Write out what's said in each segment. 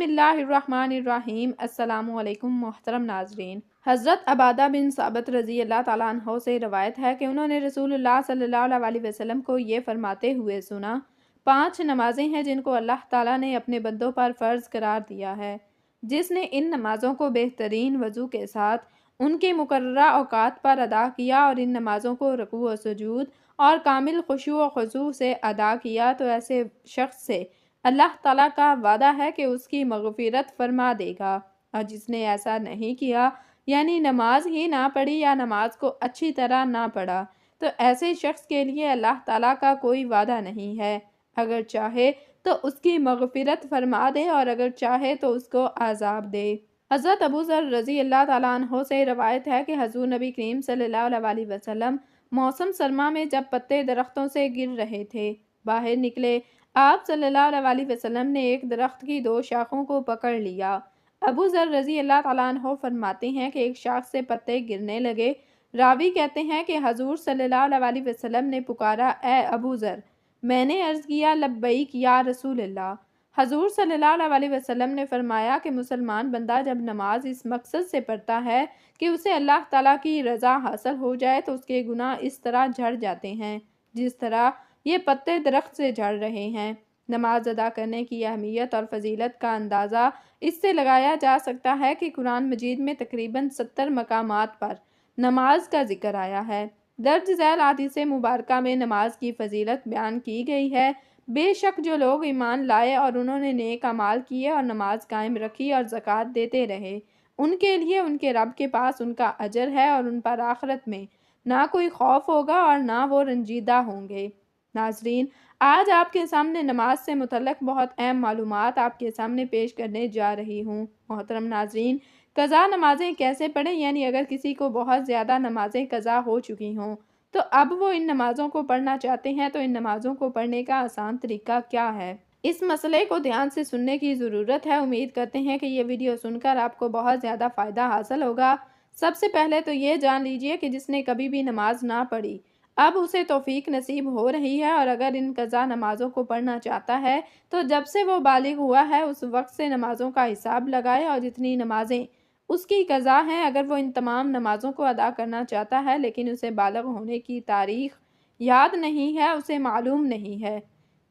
बिस्मिल्लाह अर्रहमान अर्रहीम। अस्सलाम वालेकुम मोहतरम नाजरीन। हज़रत अबादा बिन साबित रज़ी अल्लाह ताला अन्हो से रवायत है कि उन्होंने रसूलुल्लाह सल्लल्लाहु अलैहि वसल्लम को ये फरमाते हुए सुना, 5 नमाज़ें हैं जिनको अल्लाह ताला ने अपने बंदों पर फ़र्ज़ करार दिया है। जिसने इन नमाज़ों को बेहतरीन वज़ू के साथ उनके मुकर्ररा औक़ात पर अदा किया और इन नमाज़ों को रुकू व सुजूद और कामिल खुशू व खुज़ू से अदा किया तो ऐसे शख्स से अल्लाह ताला का वादा है कि उसकी मग़फ़िरत फरमा देगा। और जिसने ऐसा नहीं किया, यानी नमाज ही ना पढ़ी या नमाज को अच्छी तरह ना पढ़ा, तो ऐसे शख्स के लिए अल्लाह ताला का कोई वादा नहीं है। अगर चाहे तो उसकी मग़फ़िरत फरमा दे और अगर चाहे तो उसको अज़ाब दे। हज़रत अबू ज़र रज़ी अल्लाह ताला अन्हो से रवायत है कि हज़ूर नबी करीम सल्लल्लाहु अलैहि वसल्लम मौसम सरमा में जब पत्ते दरख्तों से गिर रहे थे, बाहर निकले। आप सल्लल्लाहु अलैहि वसल्लम ने एक दरख्त की 2 शाखों को पकड़ लिया। अबू ज़र रज़ी अल्लाह ताला अन्हो फरमाते हैं कि एक शाख से पत्ते गिरने लगे। रावी कहते हैं कि हज़ूर सल्लल्लाहु अलैहि वसल्लम ने पुकारा, ए अबू ज़र। मैंने अर्ज़ किया, लब्बैक या रसूल अल्लाह। हज़ूर सल्लल्लाहु अलैहि वसल्लम ने फरमाया कि मुसलमान बंदा जब नमाज इस मकसद से पढ़ता है कि उसे अल्लाह ताला की रज़ा हासिल हो जाए तो उसके गुनाह इस तरह झड़ जाते हैं जिस तरह ये पत्ते दरख्त से झड़ रहे हैं। नमाज अदा करने की अहमियत और फजीलत का अंदाज़ा इससे लगाया जा सकता है कि कुरान मजीद में तकरीबन 70 मकामात पर नमाज का जिक्र आया है। दर्ज झैल हदीस मुबारका में नमाज की फजीलत बयान की गई है। बेशक जो लोग ईमान लाए और उन्होंने नेक अमाल किए और नमाज कायम रखी और ज़कात देते रहे, उनके लिए उनके रब के पास उनका अजर है और उन पर आखिरत में ना कोई खौफ होगा और ना वो रंजीदा होंगे। नाजरीन, आज आपके सामने नमाज से मुतल्लक बहुत अहम मालूमात आपके सामने पेश करने जा रही हूँ। मोहतरम नाजरीन, कज़ा नमाज़ें कैसे पढ़ें, यानी अगर किसी को बहुत ज़्यादा नमाज़ें कज़ा हो चुकी हों तो अब वो इन नमाज़ों को पढ़ना चाहते हैं, तो इन नमाज़ों को पढ़ने का आसान तरीका क्या है, इस मसले को ध्यान से सुनने की ज़रूरत है। उम्मीद करते हैं कि ये वीडियो सुनकर आपको बहुत ज़्यादा फ़ायदा हासिल होगा। सबसे पहले तो ये जान लीजिए कि जिसने कभी भी नमाज ना पढ़ी, अब उसे तौफीक नसीब हो रही है और अगर इन कज़ा नमाज़ों को पढ़ना चाहता है तो जब से वो बालिग हुआ है उस वक्त से नमाज़ों का हिसाब लगाए और जितनी नमाज़ें उसकी कज़ा हैं, अगर वो इन तमाम नमाज़ों को अदा करना चाहता है लेकिन उसे बालिग होने की तारीख़ याद नहीं है, उसे मालूम नहीं है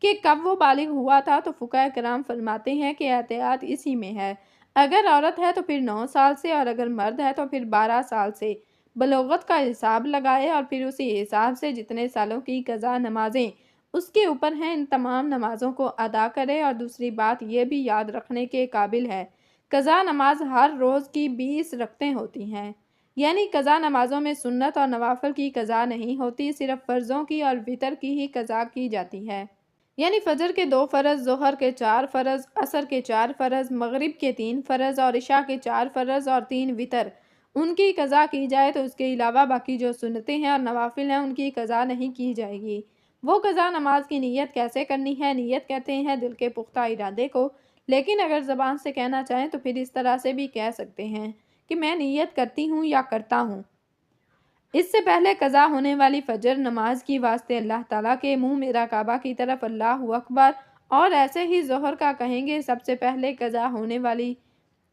कि कब वो बालिग हुआ था, तो फुक़हा किराम फरमाते हैं कि एहतियात इसी में है। अगर औरत है तो फिर 9 साल से और अगर मर्द है तो फिर 12 साल से बलोगत का हिसाब लगाए और फिर उसी हिसाब से जितने सालों की कज़ा नमाज़ें उसके ऊपर हैं इन तमाम नमाज़ों को अदा करे। और दूसरी बात ये भी याद रखने के काबिल है, कज़ा नमाज हर रोज़ की 20 रकतें होती हैं, यानी कज़ा नमाज़ों में सुन्नत और नवाफिल की कज़ा नहीं होती, सिर्फ फ़र्ज़ों की और वितर की ही कज़ा की जाती है। यानी फ़जर के 2 फ़र्ज़, ज़ोहर के 4 फ़र्ज़, असर के 4 फ़र्ज़, मगरिब के 3 फ़र्ज़ और इशा के 4 फ़र्ज़ और 3 वितर उनकी कज़ा की जाए तो उसके अलावा बाकी जो सुन्नतें हैं और नवाफिल हैं उनकी कज़ा नहीं की जाएगी। वो कज़ा नमाज की नीयत कैसे करनी है? नीयत कहते हैं दिल के पुख्ता इरादे को, लेकिन अगर ज़बान से कहना चाहें तो फिर इस तरह से भी कह सकते हैं कि मैं नीयत करती हूँ या करता हूँ। इससे पहले कज़ा होने वाली फ़जर नमाज की वास्ते अल्लाह ताला के मुँह मेरा काबा की तरफ अल्लाहु अकबर, और ऐसे ही ज़ोहर का कहेंगे सबसे पहले कज़ा होने वाली,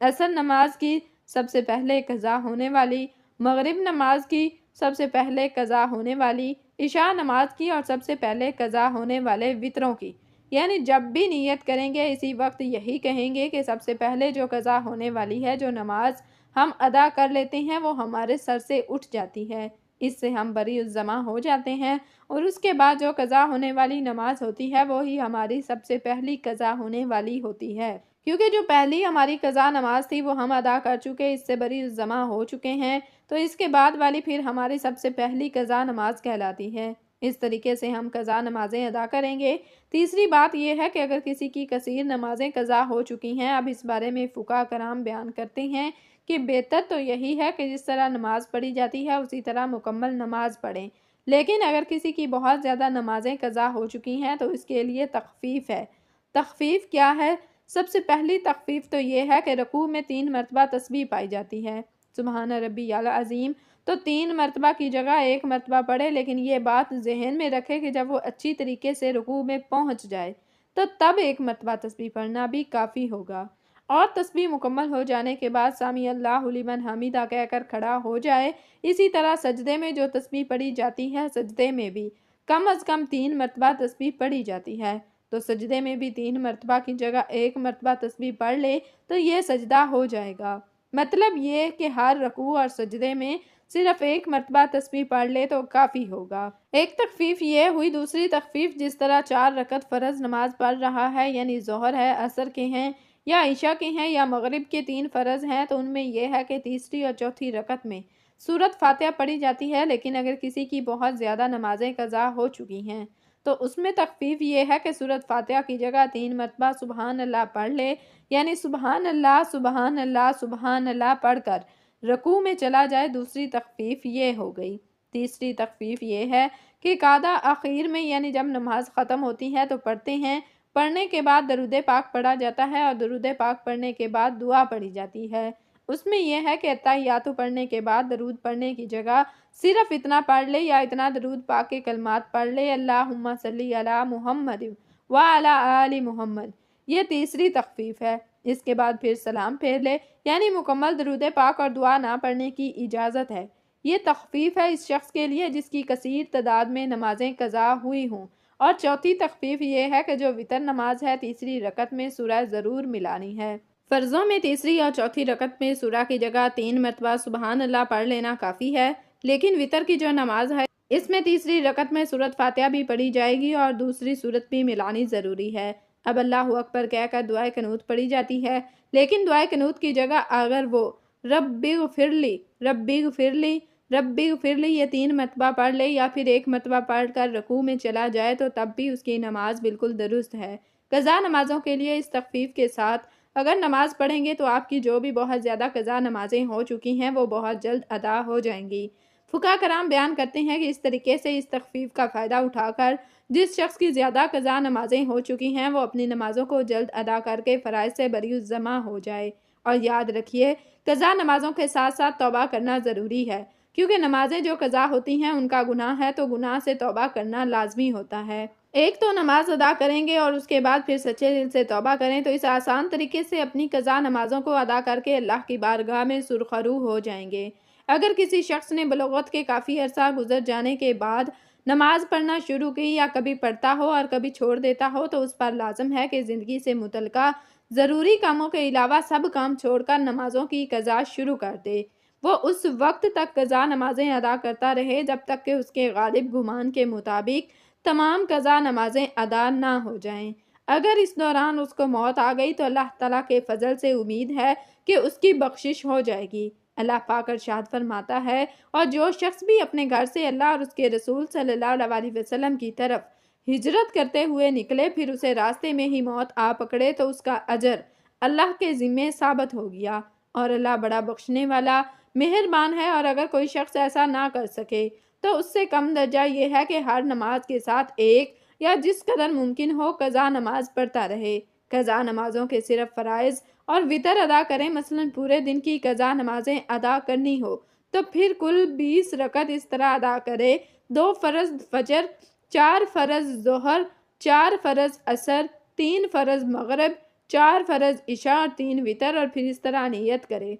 असर नमाज की सबसे पहले कज़ा होने वाली, मगरिब नमाज की सबसे पहले कज़ा होने वाली, इशा नमाज की और सबसे पहले कज़ा होने वाले वितरों की। यानी जब भी नियत करेंगे इसी वक्त यही कहेंगे कि सबसे पहले जो कज़ा होने वाली है, जो नमाज हम अदा कर लेते हैं वो हमारे सर से उठ जाती है, इससे हम बरी-उज़्ज़मा हो जाते हैं और उसके बाद जो कज़ा होने वाली नमाज होती है वो ही हमारी सबसे पहली कज़ा होने वाली होती है, क्योंकि जो पहली हमारी कज़ा नमाज थी वो हम अदा कर चुके, इससे बरी-उज़्ज़मा हो चुके हैं, तो इसके बाद वाली फिर हमारी सबसे पहली कज़ा नमाज कहलाती है। इस तरीके से हम कज़ा नमाज़ें अदा करेंगे। तीसरी बात यह है कि अगर किसी की कसीर नमाज़ें कज़ा हो चुकी हैं, अब इस बारे में फुक़हा कराम बयान करते हैं कि बेहतर तो यही है कि जिस तरह नमाज पढ़ी जाती है उसी तरह मुकम्मल नमाज पढ़ें, लेकिन अगर किसी की बहुत ज़्यादा नमाज़ें कज़ा हो चुकी हैं तो इसके लिए तख़फ़ीफ़ है। तख़फ़ीफ़ क्या है? सबसे पहली तख़फ़ीफ़ तो ये है कि रुकू में 3 मरतबा तस्बीह पाई जाती है, सुबहान रब्बियल अज़ीम, तो 3 मरतबा की जगह 1 मरतबा पढ़े, लेकिन ये बात ज़हन में रखे कि जब वो अच्छी तरीके से रुकू में पहुँच जाए तो तब 1 मरतबा तस्बीह पढ़ना भी काफ़ी होगा। اور تسبیح مکمل ہو جانے کے بعد سامی اللہ لمن حمیدہ کہہ کر کھڑا ہو جائے۔ اسی طرح سجدے میں جو تسبیح پڑھی جاتی ہے سجدے میں بھی کم از کم 3 مرتبہ تسبیح پڑھی جاتی ہے، تو سجدے میں بھی 3 مرتبہ کی جگہ 1 مرتبہ تسبیح پڑھ لے تو یہ سجدہ ہو جائے گا۔ مطلب یہ کہ ہر رکوع اور سجدے میں صرف 1 مرتبہ تسبیح پڑھ لے تو کافی ہوگا۔ ایک تخفیف یہ ہوئی۔ دوسری تخفیف، جس طرح 4 رکعت فرض نماز پڑھ رہا ہے، یعنی ظہر ہے، عصر کے ہیں یا عشاء کے ہیں یا مغرب کے 3 فرض ہیں، تو ان میں یہ ہے کہ تیسری اور چوتھی رکعت میں سورۃ فاتحہ پڑھی جاتی ہے، لیکن اگر کسی کی بہت زیادہ نمازیں قضا ہو چکی ہیں تو اس میں تخفیف یہ ہے کہ سورۃ فاتحہ کی جگہ 3 مرتبہ سبحان اللہ پڑھ لے، یعنی سبحان اللہ سبحان اللہ سبحان اللہ پڑھ کر رکوع میں چلا جائے۔ دوسری تخفیف یہ ہو گئی۔ تیسری تخفیف یہ ہے کہ قعدہ آخر میں، یعنی جب نماز ختم ہوتی ہے تو پڑھتے ہیں، پڑھنے کے بعد درود پاک پڑھا جاتا ہے اور درود پاک پڑھنے کے بعد دعا پڑھی جاتی ہے۔ اس میں یہ ہے کہ اتحیات پڑھنے کے بعد درود پڑھنے کی جگہ صرف اتنا پڑھ لے یا اتنا درود پاک کے کلمات پڑھ لے، اللہم صلی علی محمد وعلی آل محمد۔ یہ تیسری تخفیف ہے۔ اس کے بعد پھر سلام پھیر لے، یعنی مکمل درود پاک اور دعا نہ پڑھنے کی اجازت ہے۔ یہ تخفیف ہے اس شخص کے لیے جس کی کثیر تعداد میں نمازیں قضا ہوئی ہوں۔ اور چوتھی تخفیف یہ ہے کہ جو وتر نماز ہے، تیسری رکعت میں سورہ ضرور ملانی ہے۔ فرضوں میں تیسری اور چوتھی رکعت میں سورہ کی جگہ 3 مرتبہ سبحان اللہ پڑھ لینا کافی ہے، لیکن وتر کی جو نماز ہے اس میں تیسری رکعت میں سورۃ فاتحہ بھی پڑھی جائے گی اور دوسری سورت بھی ملانی ضروری ہے۔ اب اللہ اکبر کہہ کر دعائے قنوت پڑھی جاتی ہے، لیکن دعائے قنوت کی جگہ اگر وہ ربی اغفرلی ربی اغفرلی ربی اغفرلی یہ 3 مرتبہ پڑھ لے یا پھر 1 مرتبہ پڑھ کر رکوع میں چلا جائے تو تب بھی اس کی نماز بالکل درست ہے۔ قضا نمازوں کے لیے اس تخفیف کے ساتھ اگر نماز پڑھیں گے تو آپ کی جو بھی بہت زیادہ قضا نمازیں ہو چکی ہیں وہ بہت جلد ادا ہو جائیں گی۔ فقہاء کرام بیان کرتے ہیں کہ اس طریقے سے اس تخفیف کا فائدہ اٹھا کر جس شخص کی زیادہ قضا نمازیں ہو چکی ہیں وہ اپنی نمازوں کو جلد ادا کر کے فرائض سے بری الذمہ ہو جائے۔ اور یاد رکھیے، قضا نمازوں کے ساتھ ساتھ توبہ کرنا ضروری ہے، کیونکہ نمازیں جو قضا ہوتی ہیں ان کا گناہ ہے تو گناہ سے توبہ کرنا لازمی ہوتا ہے۔ ایک تو نماز ادا کریں گے اور اس کے بعد پھر سچے دل سے توبہ کریں تو اس آسان طریقے سے اپنی قضا نمازوں کو ادا کر کے اللہ کی بارگاہ میں سرخرو ہو جائیں گے۔ اگر کسی شخص نے بلوغت کے کافی عرصہ گزر جانے کے بعد نماز پڑھنا شروع کی یا کبھی پڑھتا ہو اور کبھی چھوڑ دیتا ہو تو اس پر لازم ہے کہ زندگی سے متعلقہ ضروری کاموں کے علاوہ سب کام چھوڑ کر نمازوں کی قضا شروع کر دے۔ وہ اس وقت تک قضا نمازیں ادا کرتا رہے جب تک کہ اس کے غالب گمان کے مطابق تمام قضا نمازیں ادا نہ ہو جائیں۔ اگر اس دوران اس کو موت آ گئی تو اللہ تعالیٰ کے فضل سے امید ہے کہ اس کی بخشش ہو جائے گی۔ اللہ پاک ارشاد فرماتا ہے، اور جو شخص بھی اپنے گھر سے اللہ اور اس کے رسول صلی اللہ علیہ وسلم کی طرف ہجرت کرتے ہوئے نکلے پھر اسے راستے میں ہی موت آ پکڑے تو اس کا اجر اللہ کے ذمے ثابت ہو گیا، اور اللہ بڑا بخشنے والا مہربان ہے۔ اور اگر کوئی شخص ایسا نہ کر سکے تو اس سے کم درجہ یہ ہے کہ ہر نماز کے ساتھ ایک یا جس قدر ممکن ہو قضا نماز پڑھتا رہے۔ قضا نمازوں کے صرف فرائض اور وتر ادا کریں، مثلا پورے دن کی قضا نمازیں ادا کرنی ہو تو پھر کل 20 رکعت اس طرح ادا کرے: 2 فرض فجر، 4 فرض ظہر، 4 فرض عصر، 3 فرض مغرب، 4 فرض عشاء اور 3 وتر، اور پھر اس طرح نیت کرے۔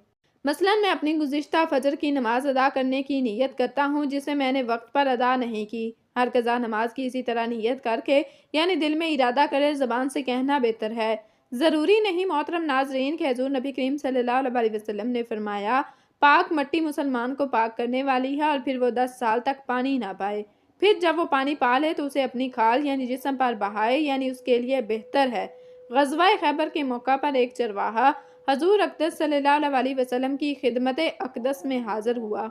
مثلا میں اپنی گزشتہ فجر کی نماز ادا کرنے کی نیت کرتا ہوں جسے میں نے وقت پر ادا نہیں کی۔ ہر قضا نماز کی اسی طرح نیت کر کے، یعنی دل میں ارادہ کرے، زبان سے کہنا بہتر ہے۔ ضروری نہیں محترم ناظرین کہ حضور نبی کریم صلی اللہ علیہ وسلم نے فرمایا پاک مٹی مسلمان کو پاک کرنے والی ہے اور پھر وہ 10 سال تک پانی نہ پائے، پھر جب وہ پانی پا لے تو اسے اپنی کھال یعنی جسم پر بہائے، یعنی اس کے لیے بہتر ہے۔ غزوہ خیبر کے موقع پر ایک چرواہا حضور اقدس صلی اللہ علیہ وسلم کی خدمت اقدس میں حاضر ہوا۔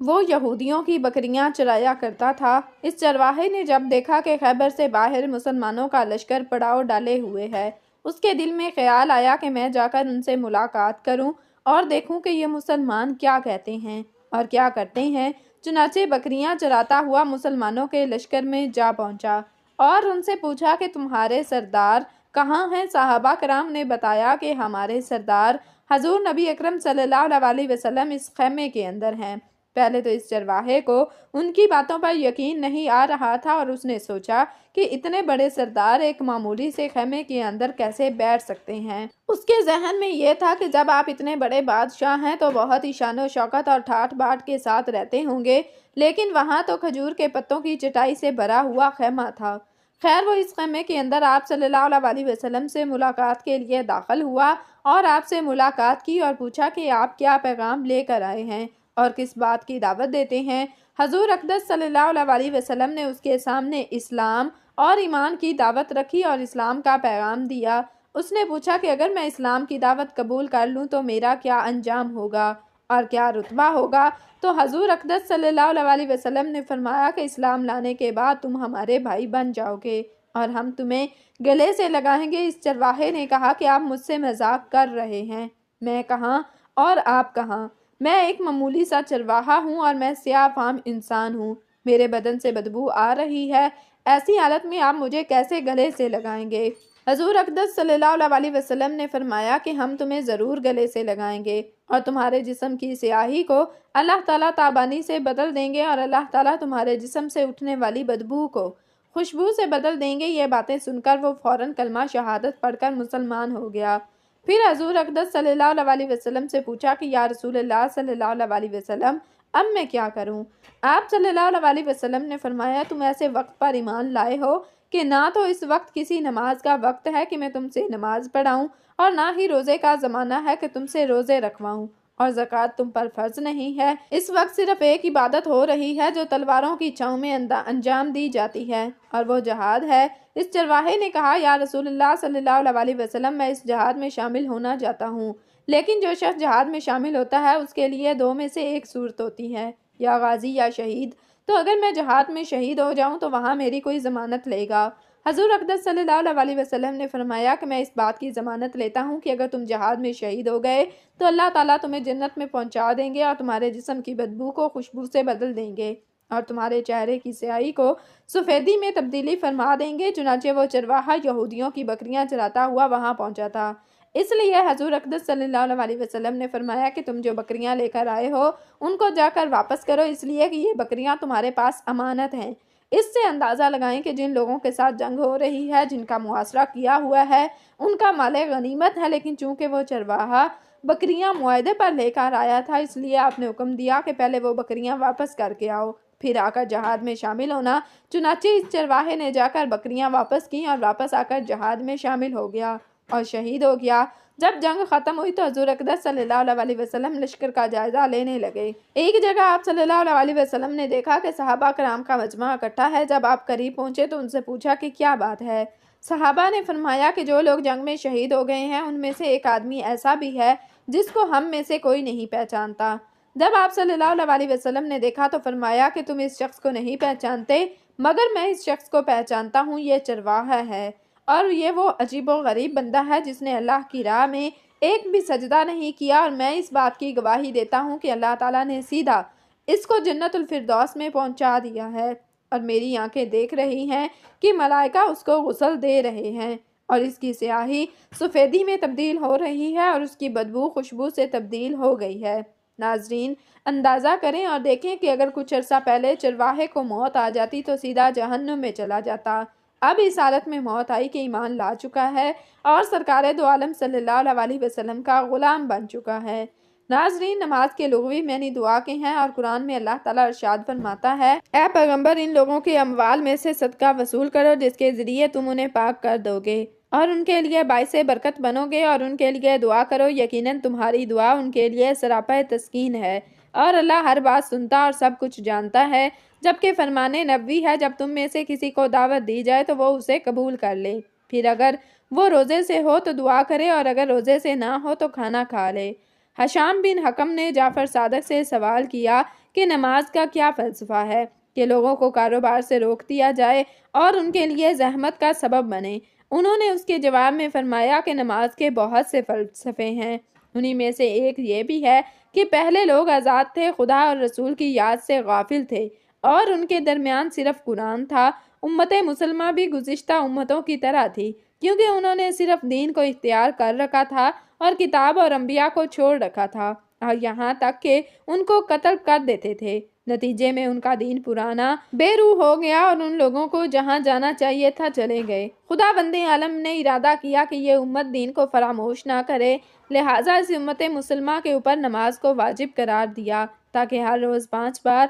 وہ یہودیوں کی بکریاں چرایا کرتا تھا۔ اس چرواہے نے جب دیکھا کہ خیبر سے باہر مسلمانوں کا لشکر پڑاؤ ڈالے ہوئے ہے، اس کے دل میں خیال آیا کہ میں جا کر ان سے ملاقات کروں اور دیکھوں کہ یہ مسلمان کیا کہتے ہیں اور کیا کرتے ہیں۔ چنانچہ بکریاں چراتا ہوا مسلمانوں کے لشکر میں جا پہنچا اور ان سے پوچھا کہ تمہارے سردار کہاں ہیں؟ صحابہ کرام نے بتایا کہ ہمارے سردار حضور نبی اکرم صلی اللہ علیہ وسلم اس خیمے کے اندر ہیں۔ पहले तो इस चरवाहे को उनकी बातों पर यकीन नहीं आ रहा था और उसने सोचा कि इतने बड़े सरदार एक मामूली से खेमे के अंदर कैसे बैठ सकते हैं। उसके जहन में ये था कि जब आप इतने बड़े बादशाह हैं तो बहुत ही शान शौकत और ठाठ बाट के साथ रहते होंगे, लेकिन वहाँ तो खजूर के पत्तों की चटाई से भरा हुआ खेमा था। खैर, वो इस खेमे के अंदर आप सल्लल्लाहु अलैहि वसल्लम से मुलाकात के लिए दाखिल हुआ और आपसे मुलाकात की और पूछा कि आप क्या पैगाम लेकर आए हैं और किस बात की दावत देते हैं। हजूर अक़दस सल्लल्लाहु अलैहि वसल्लम ने उसके सामने इस्लाम और ईमान की दावत रखी और इस्लाम का पैगाम दिया। उसने पूछा कि अगर मैं इस्लाम की दावत कबूल कर लूँ तो मेरा क्या अंजाम होगा और क्या रुतबा होगा। तो हजूर अक़दस सल्लल्लाहु अलैहि वसल्लम ने फरमाया कि इस्लाम लाने के बाद तुम हमारे भाई बन जाओगे और हम तुम्हें गले से लगाएंगे। इस चरवाहे ने कहा कि आप मुझसे मजाक कर रहे हैं। मैं कहाँ और आप कहाँ? मैं एक मामूली सा चरवाहा हूँ और मैं स्याह फाम इंसान हूँ। मेरे बदन से बदबू आ रही है। ऐसी हालत में आप मुझे कैसे गले से लगाएंगे? हजूर अक़दस सल्लल्लाहु अलैहि वसल्लम ने फरमाया कि हम तुम्हें ज़रूर गले से लगाएंगे और तुम्हारे जिस्म की स्याही को अल्लाह ताला ताबानी से बदल देंगे और अल्लाह ताला तुम्हारे जिस्म से उठने वाली बदबू को खुशबू से बदल देंगे। ये बातें सुनकर वो फ़ौरन कलमा शहादत पढ़कर मुसलमान हो गया। फिर हजूर अक़दस सल्लल्लाहु अलैहि वसल्लम से पूछा कि या रसूलल्लाह सल्लल्लाहु अलैहि वसल्लम, अब मैं क्या करूं? आप सल्लल्लाहु अलैहि वसल्लम ने फरमाया, तुम ऐसे वक्त पर ईमान लाए हो कि ना तो इस वक्त किसी नमाज का वक्त है कि मैं तुमसे नमाज पढ़ाऊं और ना ही रोज़े का ज़माना है कि तुमसे रोज़े रखवाऊं, और ज़कात तुम पर फ़र्ज नहीं है। इस वक्त सिर्फ एक इबादत हो रही है जो तलवारों की छाँव में अंजाम दी जाती है और वो जहाद है। इस चरवाहे ने कहा, या रसूलुल्लाह सल्लल्लाहु अलैहि वसल्लम, मैं इस जहाद में शामिल होना चाहता हूँ, लेकिन जो शख्स जहाद में शामिल होता है उसके लिए दो में से एक सूरत होती है, या गाजी या शहीद। तो अगर मैं जहाद में शहीद हो जाऊं तो वहाँ मेरी कोई ज़मानत लेगा? हजूर अक़दस सल्लल्लाहु अलैहि वसल्लम ने फरमाया कि मैं इस बात की ज़मानत लेता हूँ कि अगर तुम जहाद में शहीद हो गए तो अल्लाह ताला तुम्हें जन्नत में पहुँचा देंगे और तुम्हारे जिस्म की बदबू को खुशबू से बदल देंगे और तुम्हारे चेहरे की स्याही को सफ़ेदी में तब्दीली फरमा देंगे। चुनाचे वो चरवाहा यहूदियों की बकरियां चराता हुआ वहाँ पहुँचा था। इसलिए हजूर अक़दस सल्लल्लाहु अलैहि वसल्लम ने फरमाया कि तुम जो बकरियां लेकर आए हो उनको जाकर वापस करो, इसलिए कि ये बकरियां तुम्हारे पास अमानत हैं। इससे अंदाज़ा लगाएं कि जिन लोगों के साथ जंग हो रही है, जिनका मुआसरा किया हुआ है, उनका माले गनीमत है, लेकिन चूंकि वो चरवाहा बकरियां मुआहदे पर लेकर आया था, इसलिए आपने हुक्म दिया कि पहले वो बकरियां वापस करके आओ, फिर आकर जहाद में शामिल होना। चुनाचे इस चरवाहे ने जाकर बकरियां वापस की और वापस आकर जहाद में शामिल हो गया और शहीद हो गया। जब जंग खत्म हुई तो हजूर अक़दस सल्लल्लाहु अलैहि वसल्लम लश्कर का जायजा लेने लगे। एक जगह आप सल्लल्लाहु अलैहि वसल्लम ने देखा कि सहाबा कराम का मजमा इकट्ठा है। जब आप करीब पहुंचे तो उनसे पूछा कि क्या बात है। सहाबा ने फरमाया कि जो लोग जंग में शहीद हो गए हैं उनमें से एक आदमी ऐसा भी है जिसको हम में से कोई नहीं पहचानता। जब आप सल्लल्लाहु अलैहि वसल्लम ने देखा तो फरमाया कि तुम इस शख्स को नहीं पहचानते, मगर मैं इस शख्स को पहचानता हूँ, ये चरवाहा है और ये वो अजीब व गरीब बंदा है जिसने अल्लाह की राह में एक भी सजदा नहीं किया, और मैं इस बात की गवाही देता हूँ कि अल्लाह ताला ने सीधा इसको जन्नतुल फिरदौस में पहुँचा दिया है और मेरी आंखें देख रही हैं कि मलाइका उसको गुस्ल दे रहे हैं और इसकी स्याही सफ़ेदी में तब्दील हो रही है और उसकी बदबू खुशबू से तब्दील हो गई है। नाजरीन, अंदाज़ा करें और देखें कि अगर कुछ अर्सा पहले चरवाहे को मौत आ जाती तो सीधा जहन्नुम में चला जाता। अब इस हालत में मौत आई कि ईमान ला चुका है और सरकार दो आलम सल्लल्लाहु अलैहि वसल्लम का गुलाम बन चुका है। नाजरीन, नमाज के लुग़वी मानी दुआ के हैं और कुरान में अल्लाह ताला इरशाद फरमाता है, ऐ पैगंबर, इन लोगों के अमवाल में से सदका वसूल करो जिसके ज़रिए तुम उन्हें पाक कर दोगे और उनके लिए बाइसे बरकत बनोगे और उनके लिए दुआ करो, यकीनन तुम्हारी दुआ उनके लिए सरापा तस्कीन है और अल्लाह हर बात सुनता और सब कुछ जानता है। जबकि फरमाने नबवी है, जब तुम में से किसी को दावत दी जाए तो वो उसे कबूल कर ले, फिर अगर वो रोज़े से हो तो दुआ करे और अगर रोज़े से ना हो तो खाना खा ले। हशाम बिन हकम ने जाफ़र सादक से सवाल किया कि नमाज का क्या फ़लसफ़ा है कि लोगों को कारोबार से रोक दिया जाए और उनके लिए जहमत का सबब बने। उन्होंने उसके जवाब में फरमाया कि नमाज के बहुत से फ़लसफ़े हैं, उन्हीं में से एक ये भी है कि पहले लोग आज़ाद थे, खुदा और रसूल की याद से गाफिल थे और उनके दरमियान सिर्फ कुरान था। उम्मत मुसलमा भी गुज़िश्ता उम्मतों की तरह थी क्योंकि उन्होंने सिर्फ दीन को इख्तियार कर रखा था और किताब और अंबिया को छोड़ रखा था। اور یہاں تک کہ ان کو قتل کر دیتے تھے۔ نتیجے میں ان کا دین پرانا بے روح ہو گیا اور ان لوگوں کو جہاں جانا چاہیے تھا چلے گئے۔ خداوند عالم نے ارادہ کیا کہ یہ امت دین کو فراموش نہ کرے، لہٰذا اس امت مسلمہ کے اوپر نماز کو واجب قرار دیا تاکہ ہر روز 5 بار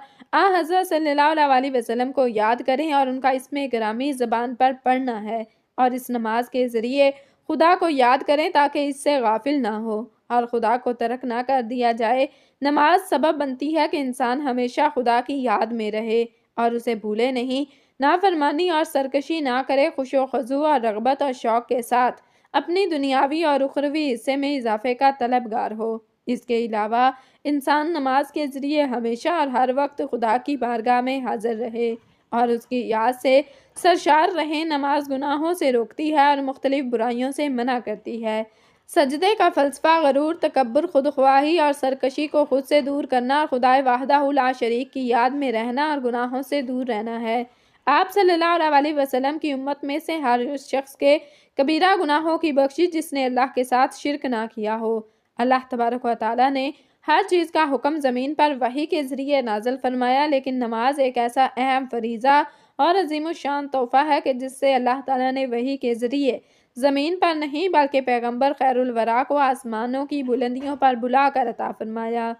حضرت صلی اللہ علیہ وسلم کو یاد کریں اور ان کا اسم گرامی زبان پر پڑھنا ہے اور اس نماز کے ذریعے خدا کو یاد کریں تاکہ اس سے غافل نہ ہو اور خدا کو ترک نہ کر دیا جائے۔ نماز سبب بنتی ہے کہ انسان ہمیشہ خدا کی یاد میں رہے اور اسے بھولے نہیں، نافرمانی اور سرکشی نہ کرے، خشوع و خضوع اور رغبت اور شوق کے ساتھ اپنی دنیاوی اور اخروی حصے میں اضافے کا طلبگار ہو۔ اس کے علاوہ انسان نماز کے ذریعے ہمیشہ اور ہر وقت خدا کی بارگاہ میں حاضر رہے اور اس کی یاد سے سرشار رہے۔ نماز گناہوں سے روکتی ہے اور مختلف برائیوں سے منع کرتی ہے۔ سجدے کا فلسفہ غرور، تکبر، خودخواہی اور سرکشی کو خود سے دور کرنا اور خدائے وحدہ لا شریک کی یاد میں رہنا اور گناہوں سے دور رہنا ہے۔ آپ صلی اللہ علیہ وسلم کی امت میں سے ہر اس شخص کے کبیرہ گناہوں کی بخشش جس نے اللہ کے ساتھ شرک نہ کیا ہو۔ اللہ تبارک و تعالیٰ نے ہر چیز کا حکم زمین پر وحی کے ذریعے نازل فرمایا، لیکن نماز ایک ایسا اہم فریضہ اور عظیم الشان تحفہ ہے کہ جس سے اللہ تعالیٰ نے وحی کے ذریعے زمین پر نہیں بلکہ پیغمبر خیر الورا کو آسمانوں کی بلندیوں پر بلا کر عطا فرمایا۔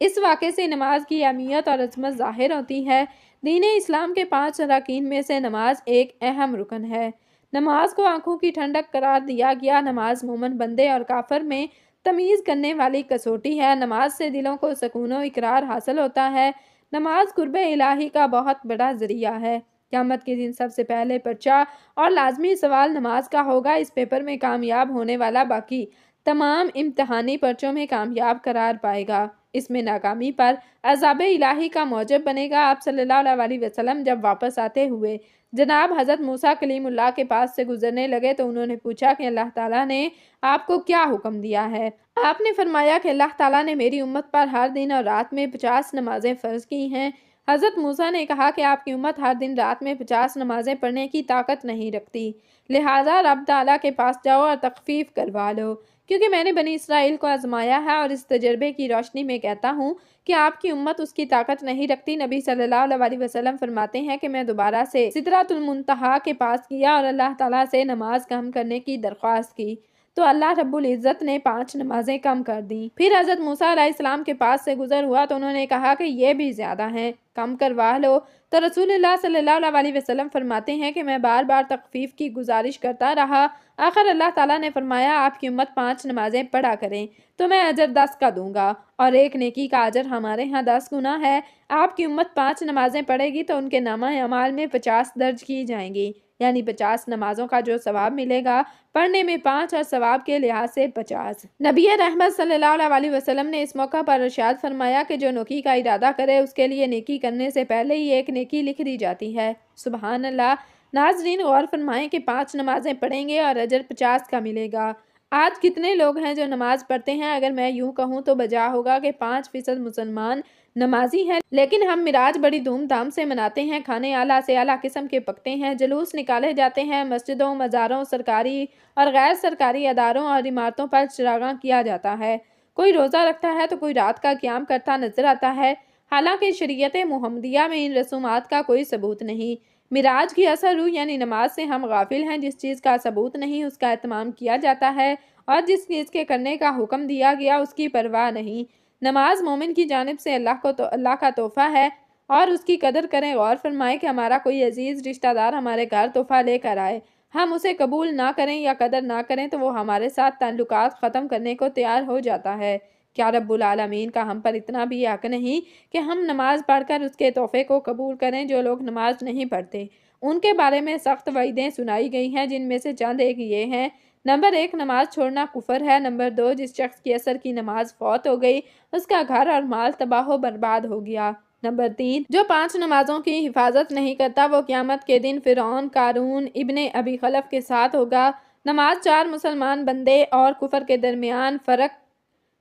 اس واقعے سے نماز کی اہمیت اور عظمت ظاہر ہوتی ہے۔ دین اسلام کے 5 اراکین میں سے نماز ایک اہم رکن ہے۔ نماز کو آنکھوں کی ٹھنڈک قرار دیا گیا۔ نماز مومن بندے اور کافر میں تمیز کرنے والی کسوٹی ہے۔ نماز سے دلوں کو سکون و اقرار حاصل ہوتا ہے۔ نماز قرب الہی کا بہت بڑا ذریعہ ہے۔ قیامت کے دن سب سے پہلے پرچہ اور لازمی سوال نماز کا ہوگا۔ اس پیپر میں کامیاب ہونے والا باقی تمام امتحانی پرچوں میں کامیاب قرار پائے گا۔ اس میں ناکامی پر عذاب الہی کا موجب بنے گا۔ آپ صلی اللہ علیہ وسلم جب واپس آتے ہوئے جناب حضرت موسیٰ کلیم اللہ کے پاس سے گزرنے لگے تو انہوں نے پوچھا کہ اللہ تعالیٰ نے آپ کو کیا حکم دیا ہے؟ آپ نے فرمایا کہ اللہ تعالیٰ نے میری امت پر ہر دن اور رات میں 50 نمازیں فرض کی ہیں۔ حضرت موسیٰ نے کہا کہ آپ کی امت ہر دن رات میں 50 نمازیں پڑھنے کی طاقت نہیں رکھتی، لہٰذا رب تعالیٰ کے پاس جاؤ اور تخفیف کروا لو، کیونکہ میں نے بنی اسرائیل کو آزمایا ہے اور اس تجربے کی روشنی میں کہتا ہوں کہ آپ کی امت اس کی طاقت نہیں رکھتی۔ نبی صلی اللہ علیہ وسلم فرماتے ہیں کہ میں دوبارہ سے سدرۃ المنتہا کے پاس گیا اور اللہ تعالیٰ سے نماز کم کرنے کی درخواست کی تو اللہ رب العزت نے 5 نمازیں کم کر دیں۔ پھر حضرت موسیٰ علیہ السلام کے پاس سے گزر ہوا تو انہوں نے کہا کہ یہ بھی زیادہ ہیں، کم کروا لو۔ تو رسول اللہ صلی اللہ علیہ وسلم فرماتے ہیں کہ میں بار بار تخفیف کی گزارش کرتا رہا، آخر اللہ تعالیٰ نے فرمایا آپ کی امت 5 نمازیں پڑھا کریں تو میں اجر 10 کا دوں گا، اور ایک نیکی کا اجر ہمارے ہاں 10 گنا ہے۔ آپ کی امت 5 نمازیں پڑھے گی تو ان کے نامہ اعمال میں 50 درج کی جائیں گی، یعنی 50 نمازوں کا جو ثواب ملے گا، پڑھنے میں 5 اور ثواب کے لحاظ سے 50۔ نبی رحمت صلی اللہ علیہ وسلم نے اس موقع پر ارشاد فرمایا کہ جو نیکی کا ارادہ کرے اس کے لیے نیکی کرنے سے پہلے ہی ایک نیکی لکھ دی جاتی ہے۔ سبحان اللہ۔ ناظرین غور فرمائیں کہ 5 نمازیں پڑھیں گے اور اجر 50 کا ملے گا۔ آج کتنے لوگ ہیں جو نماز پڑھتے ہیں؟ اگر میں یوں کہوں تو بجا ہوگا کہ 5% مسلمان نمازی ہیں، لیکن ہم معراج بڑی دھوم دھام سے مناتے ہیں، کھانے اعلیٰ سے اعلیٰ قسم کے پکتے ہیں، جلوس نکالے جاتے ہیں، مسجدوں، مزاروں، سرکاری اور غیر سرکاری اداروں اور عمارتوں پر چراغاں کیا جاتا ہے، کوئی روزہ رکھتا ہے تو کوئی رات کا قیام کرتا نظر آتا ہے، حالانکہ شریعت محمدیہ میں ان رسومات کا کوئی ثبوت نہیں۔ معراج کی اصل روح یعنی نماز سے ہم غافل ہیں۔ جس چیز کا ثبوت نہیں اس کا اہتمام کیا جاتا ہے اور جس چیز کے کرنے کا حکم دیا گیا اس کی پرواہ نہیں۔ نماز مومن کی جانب سے اللہ کا تحفہ ہے اور اس کی قدر کریں۔ غور فرمائیں کہ ہمارا کوئی عزیز رشتہ دار ہمارے گھر تحفہ لے کر آئے، ہم اسے قبول نہ کریں یا قدر نہ کریں تو وہ ہمارے ساتھ تعلقات ختم کرنے کو تیار ہو جاتا ہے۔ کیا رب العالمین کا ہم پر اتنا بھی حق نہیں کہ ہم نماز پڑھ کر اس کے تحفے کو قبول کریں؟ جو لوگ نماز نہیں پڑھتے ان کے بارے میں سخت وعیدیں سنائی گئی ہیں، جن میں سے چند ایک یہ ہیں۔ نمبر 1، نماز چھوڑنا کفر ہے۔ نمبر 2، جس شخص کی عصر کی نماز فوت ہو گئی اس کا گھر اور مال تباہ و برباد ہو گیا۔ نمبر 3، جو 5 نمازوں کی حفاظت نہیں کرتا وہ قیامت کے دن فرعون، قارون، ابن ابی خلف کے ساتھ ہوگا۔ نماز 4 مسلمان بندے اور کفر کے درمیان فرق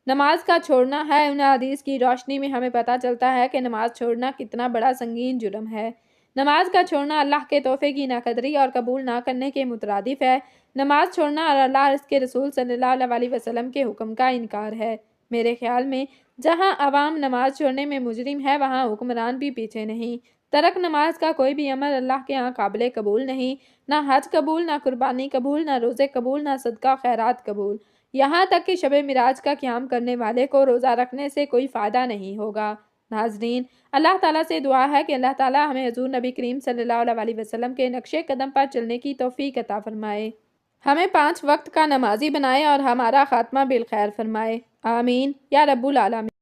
نماز کا چھوڑنا ہے۔ ان حدیث کی روشنی میں ہمیں پتہ چلتا ہے کہ نماز چھوڑنا کتنا بڑا سنگین جرم ہے۔ نماز کا چھوڑنا اللہ کے تحفے کی ناقدری اور قبول نہ کرنے کے مترادف ہے۔ نماز چھوڑنا اور اللہ اور اس کے رسول صلی اللہ علیہ وسلم کے حکم کا انکار ہے۔ میرے خیال میں جہاں عوام نماز چھوڑنے میں مجرم ہے وہاں حکمران بھی پیچھے نہیں۔ ترک نماز کا کوئی بھی عمل اللہ کے ہاں قابل قبول نہیں، نہ حج قبول، نہ قربانی قبول، نہ روزے قبول، نہ صدقہ خیرات قبول، یہاں تک کہ شب معراج کا قیام کرنے والے کو روزہ رکھنے سے کوئی فائدہ نہیں ہوگا۔ ناظرین، اللہ تعالیٰ سے دعا ہے کہ اللہ تعالیٰ ہمیں حضور نبی کریم صلی اللہ علیہ وسلم کے نقش قدم پر چلنے کی توفیق عطا فرمائے، ہمیں 5 وقت کا نمازی بنائے اور ہمارا خاتمہ بالخیر فرمائے، آمین یا رب العالمین۔